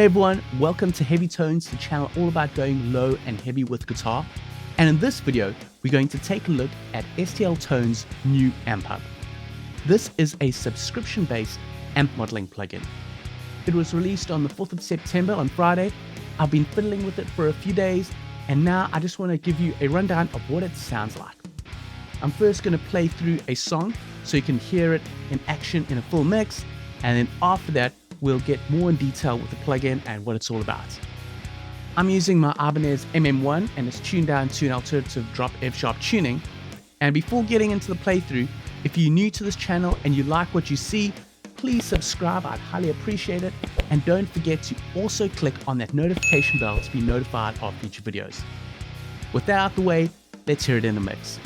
Hey everyone, welcome to Heavy Tones, the channel all about going low and heavy with guitar. And in this video, we're going to take a look at STL Tones' new AmpHub. This is a subscription-based amp modeling plugin. It was released on the 4th of September on Friday. I've been fiddling with it for a few days, and now I just want to give you a rundown of what it sounds like. I'm first going to play through a song so you can hear it in action in a full mix, and then after that, we'll get more in detail with the plugin and what it's all about. I'm using my Ibanez MM1 and it's tuned down to an alternative drop F-sharp tuning. And before getting into the playthrough, if you're new to this channel and you like what you see, please subscribe, I'd highly appreciate it. And don't forget to also click on that notification bell to be notified of future videos. With that out the way, let's hear it in the mix.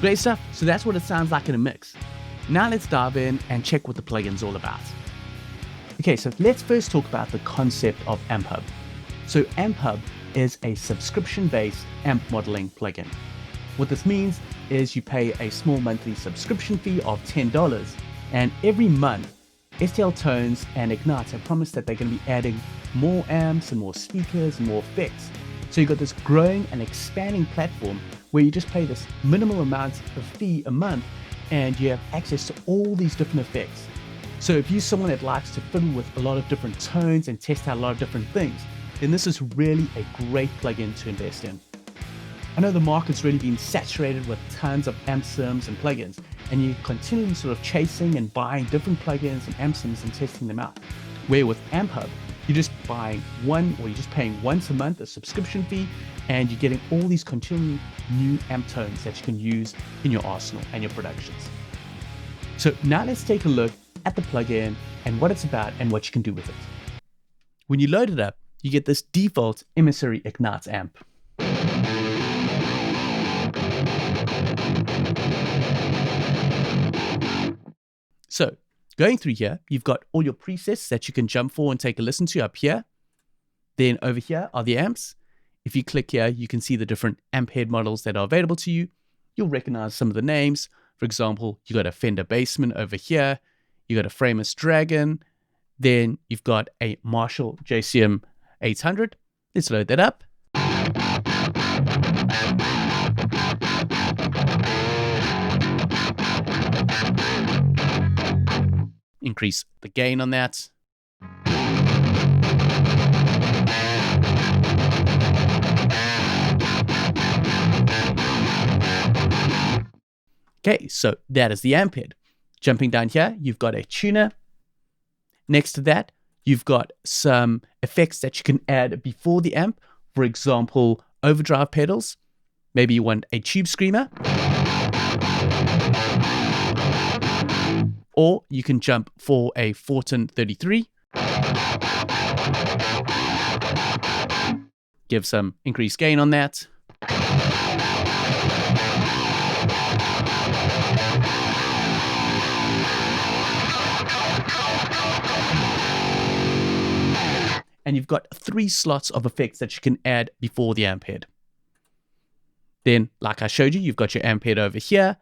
Great stuff, so that's what it sounds like in a mix. Now let's dive in and check what the plugin's all about. Okay, so let's first talk about the concept of AmpHub. So AmpHub is a subscription-based amp modeling plugin. What this means is you pay a small monthly subscription fee of $10, and every month, STL Tones and Ignite have promised that they're going to be adding more amps and more speakers and more effects. So you've got this growing and expanding platform where you just pay this minimal amount of fee a month and you have access to all these different effects. So if you're someone that likes to fiddle with a lot of different tones and test out a lot of different things, then this is really a great plugin to invest in. I know the market's really been saturated with tons of amp sims and plugins, and you're continually sort of chasing and buying different plugins and amp sims and testing them out. Where with AmpHub, you're just buying one, or you're just paying once a month a subscription fee, and you're getting all these continually new amp tones that you can use in your arsenal and your productions. So now let's take a look at the plugin and what it's about and what you can do with it. When you load it up, you get this default Emissary Ignite amp. So going through here, you've got all your presets that you can jump for and take a listen to up here. Then over here are the amps. If you click here, you can see the different amp head models that are available to you. You'll recognize some of the names. For example, you got a Fender Bassman over here. You got a Framus Dragon. Then you've got a Marshall JCM 800. Let's load that up. Increase the gain on that. Okay, so that is the amp head. Jumping down here, you've got a tuner. Next to that, you've got some effects that you can add before the amp. For example, overdrive pedals. Maybe you want a tube screamer. Or you can jump for a Fortin 33. Give some increased gain on that. And you've got 3 slots of effects that you can add before the amp head. Then, like I showed you, you've got your amp head over here.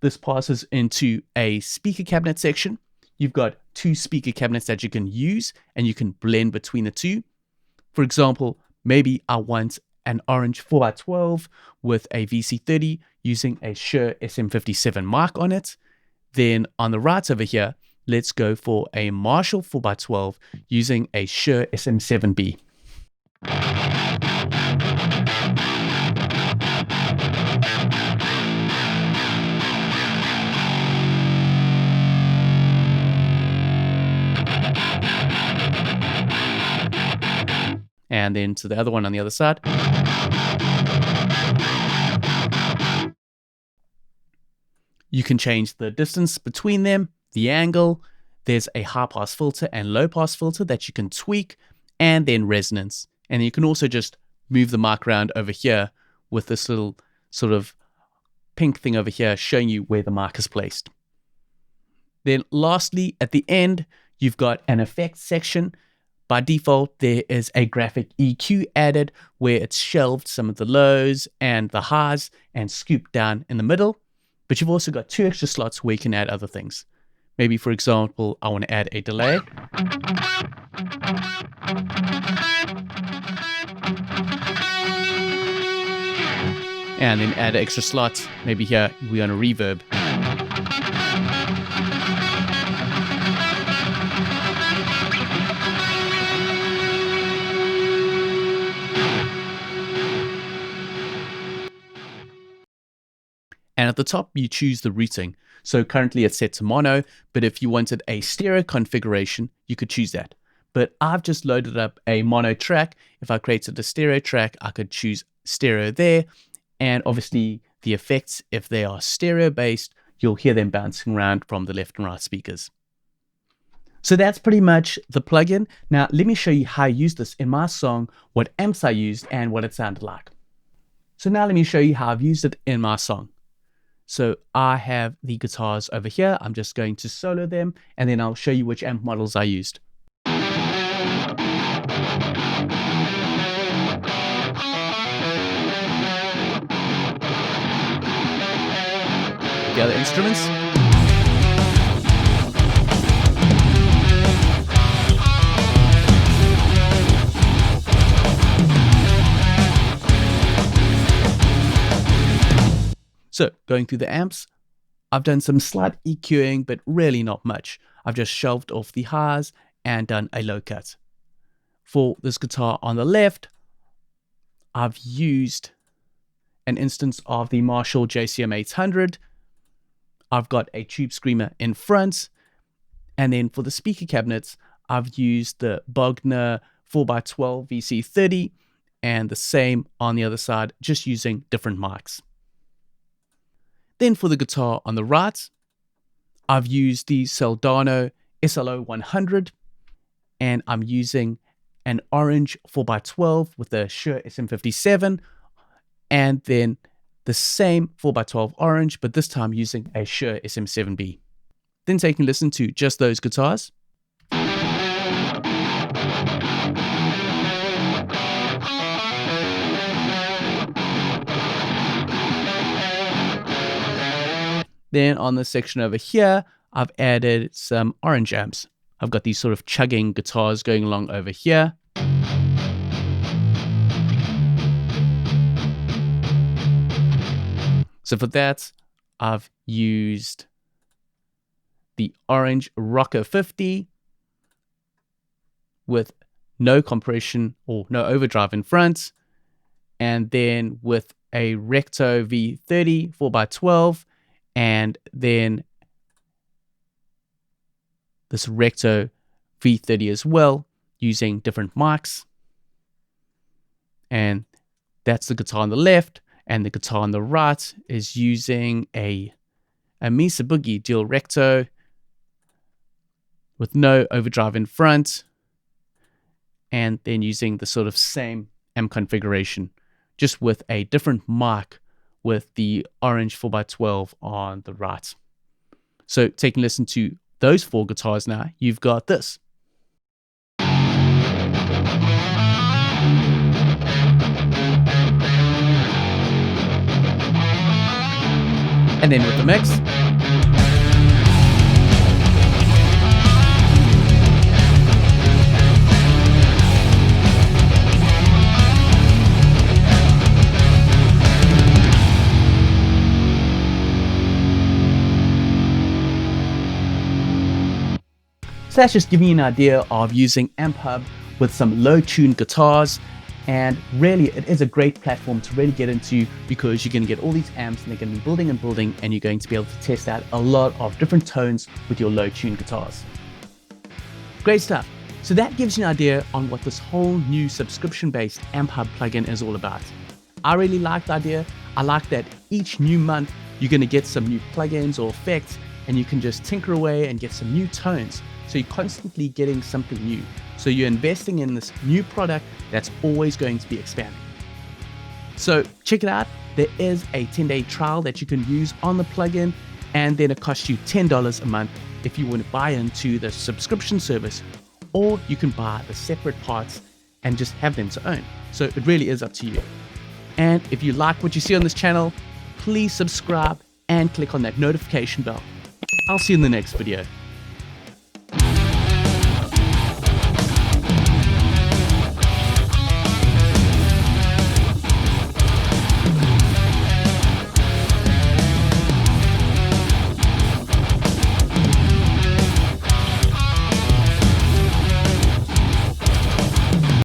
This passes into a speaker cabinet section. You've got 2 speaker cabinets that you can use, and you can blend between the two. For example, maybe I want an orange 4x12 with a VC30 using a Shure SM57 mic on it. Then on the right over here, let's go for a Marshall 4x12 using a Shure SM7B. and then to the other one on the other side. You can change the distance between them, the angle. There's a high pass filter and low pass filter that you can tweak, and then resonance. And you can also just move the mic around over here with this little sort of pink thing over here showing you where the mic is placed. Then lastly, at the end, you've got an effects section. By default, there is a graphic EQ added where it's shelved some of the lows and the highs and scooped down in the middle. But you've also got 2 extra slots where you can add other things. Maybe, for example, I want to add a delay. And then add an extra slot. Maybe here we want a reverb. And at the top, you choose the routing. So currently it's set to mono, but if you wanted a stereo configuration, you could choose that. But I've just loaded up a mono track. If I created a stereo track, I could choose stereo there. And obviously the effects, if they are stereo based, you'll hear them bouncing around from the left and right speakers. So that's pretty much the plugin. Now let me show you how I used this in my song, what amps I used and what it sounded like. So now let me show you how I've used it in my song. So I have the guitars over here. I'm just going to solo them, and then I'll show you which amp models I used. The other instruments. So going through the amps, I've done some slight EQing, but really not much. I've just shelved off the highs and done a low cut. For this guitar on the left, I've used an instance of the Marshall JCM 800. I've got a tube screamer in front. And then for the speaker cabinets, I've used the Bogner 4x12 VC30 and the same on the other side, just using different mics. Then for the guitar on the right, I've used the Soldano SLO 100, and I'm using an orange 4x12 with a Shure SM57, and then the same 4x12 orange, but this time using a Shure SM7B. Then taking a listen to just those guitars. Then on the section over here, I've added some orange amps. I've got these sort of chugging guitars going along over here. So for that, I've used the orange Rocker 50 with no compression or no overdrive in front, and then with a Recto V30 4x12, and then this Recto V30 as well, using different mics. And that's the guitar on the left, and the guitar on the right is using a Mesa Boogie Dual Recto with no overdrive in front, and then using the sort of same amp configuration, just with a different mic with the orange 4x12 on the right. So taking a listen to those 4 guitars now, you've got this. And then with the mix. So that's just giving you an idea of using AmpHub with some low-tuned guitars, and really it is a great platform to really get into, because you're going to get all these amps and they're going to be building and building, and you're going to be able to test out a lot of different tones with your low-tuned guitars. Great stuff. So that gives you an idea on what this whole new subscription-based AmpHub plugin is all about. I really like the idea. I like that each new month you're going to get some new plugins or effects, and you can just tinker away and get some new tones. So you're constantly getting something new. So you're investing in this new product that's always going to be expanding. So check it out. There is a 10-day trial that you can use on the plugin, and then it costs you $10 a month if you want to buy into the subscription service, or you can buy the separate parts and just have them to own. So it really is up to you. And if you like what you see on this channel, please subscribe and click on that notification bell. I'll see you in the next video.